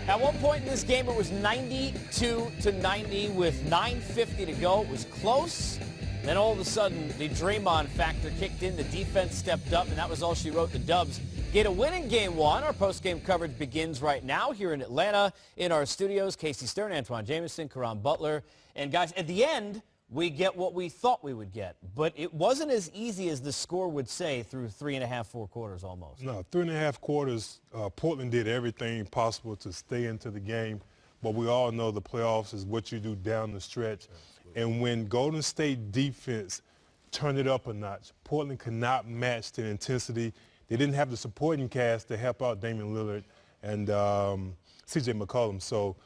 At one point in this game, it was 92-90 with 9:50 to go. It was close. Then all of a sudden, the Draymond factor kicked in. The defense stepped up, and that was all she wrote. The Dubs get a win in Game 1. Our post-game coverage begins right now here in Atlanta in our studios. Casey Stern, Antoine Jameson, Karan Butler. And, guys, at the end, we get what we thought we would get. But it wasn't as easy as the score would say through 3.5, 4 quarters almost. No, 3.5 quarters, Portland did everything possible to stay into the game. But we all know the playoffs is what you do down the stretch. And when Golden State defense turned it up a notch, Portland could not match the intensity. They didn't have the supporting cast to help out Damian Lillard and C.J. McCollum. So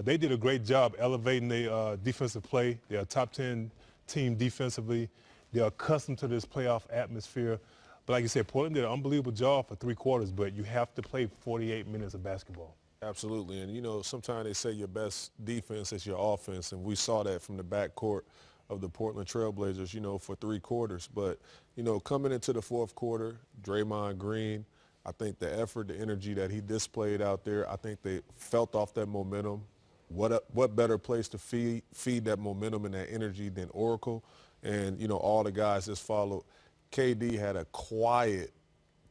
they did a great job elevating their defensive play. They're a top 10 team defensively. They're accustomed to this playoff atmosphere. But like you said, Portland did an unbelievable job for 3 quarters, but you have to play 48 minutes of basketball. Absolutely. And, you know, sometimes they say your best defense is your offense, and we saw that from the backcourt of the Portland Trailblazers, you know, for 3 quarters. But, you know, coming into the 4th quarter, Draymond Green, I think the effort, the energy that he displayed out there, I think they felt off that momentum. What better place to feed that momentum and that energy than Oracle? And, you know, all the guys just followed. KD had a quiet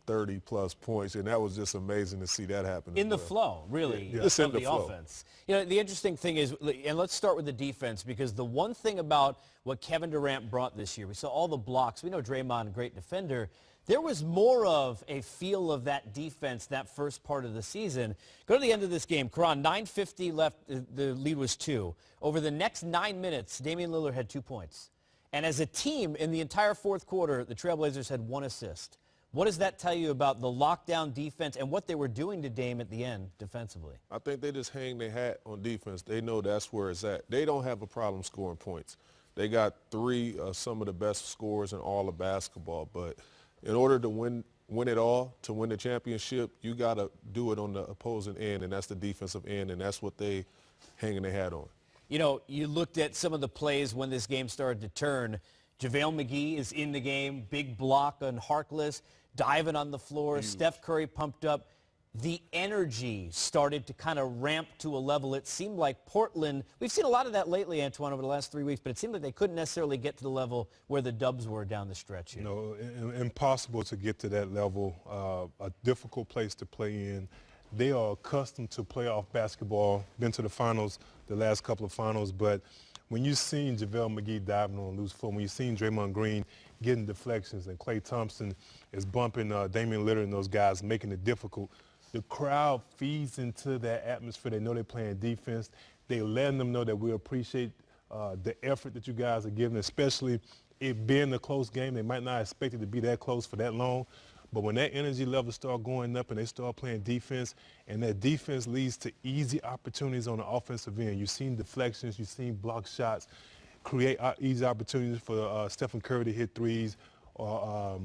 30-plus points, and that was just amazing to see that happen. In the flow, really, Just of in the the flow. offense. You know, the interesting thing is, and let's start with the defense, because the one thing about what Kevin Durant brought this year, we saw all the blocks. We know Draymond, a great defender. There was more of a feel of that defense that first part of the season. Go to the end of this game. Karan, 9:50 left. The lead was 2. Over the next 9 minutes, Damian Lillard had 2 points. And as a team, in the entire 4th quarter, the Trailblazers had 1 assist. What does that tell you about the lockdown defense and what they were doing to Dame at the end defensively? I think they just hang their hat on defense. They know that's where it's at. They don't have a problem scoring points. They got 3 of some of the best scorers in all of basketball. But in order to win it all, to win the championship, you got to do it on the opposing end, and that's the defensive end, and that's what they hanging their hat on. You know, you looked at some of the plays when this game started to turn. JaVale McGee is in the game, big block on Harkless, diving on the floor. Huge. Steph Curry pumped up. The energy started to kind of ramp to a level. It seemed like Portland, we've seen a lot of that lately, Antoine, over the last 3 weeks, but it seemed like they couldn't necessarily get to the level where the Dubs were down the stretch here. You know, impossible to get to that level, a difficult place to play in. They are accustomed to playoff basketball, been to the finals, the last couple of finals, but when you've seen JaVale McGee diving on a loose floor, when you've seen Draymond Green getting deflections and Klay Thompson is bumping Damian Lillard and those guys, making it difficult, the crowd feeds into that atmosphere. They know they're playing defense. They're letting them know that we appreciate the effort that you guys are giving, especially it being a close game. They might not expect it to be that close for that long, but when that energy level start going up and they start playing defense, and that defense leads to easy opportunities on the offensive end. You've seen deflections, you've seen block shots, create easy opportunities for Stephen Curry to hit threes, or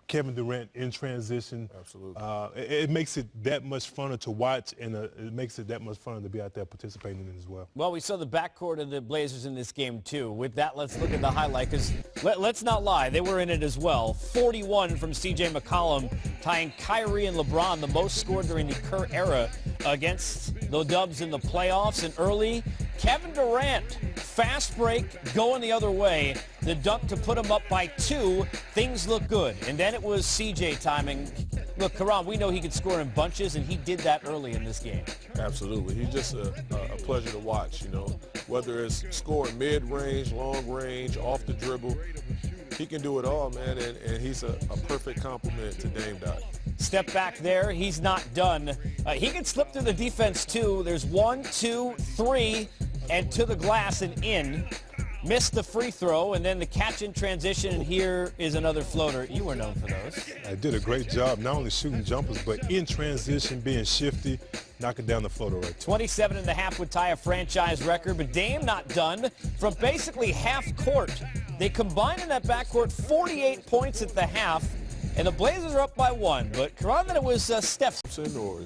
Kevin Durant in transition. Absolutely. It makes it that much funner to watch, and it makes it that much funner to be out there participating in it as well. Well, we saw the backcourt of the Blazers in this game, too. With that, let's look at the highlight, because let's not lie, they were in it as well. 41 from C.J. McCollum, tying Kyrie and LeBron, the most scored during the Kerr era, against the Dubs in the playoffs. And early, Kevin Durant, fast break, going the other way. The dunk to put him up by 2. Things look good. And then it was C.J. timing. Look, Karan, we know he could score in bunches, and he did that early in this game. Absolutely. He's just a pleasure to watch, you know. Whether it's scoring mid-range, long-range, off the dribble, he can do it all, man, and he's a perfect complement to Dame Dot. Step back there. He's not done. He can slip through the defense, too. There's 1, 2, 3, and to the glass and in. Missed the free throw, and then the catch in transition, and here is another floater. You were known for those. I did a great job not only shooting jumpers, but in transition, being shifty, knocking down the floater right. 27.5 would tie a franchise record, but Dame not done from basically half court. They combined in that backcourt 48 points at the half, and the Blazers are up by 1. But Karan, then it was Steph. Or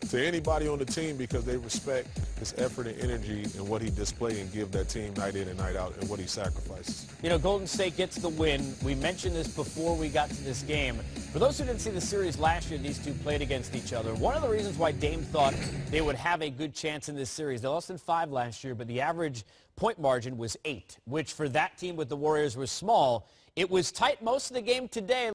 to anybody on the team because they respect his effort and energy and what he displays and give that team night in and night out and what he sacrifices. You know, Golden State gets the win. We mentioned this before we got to this game. For those who didn't see the series last year, these two played against each other. One of the reasons why Dame thought they would have a good chance in this series, they lost in 5 last year, but the average point margin was 8, which for that team with the Warriors was small. It was tight most of the game today.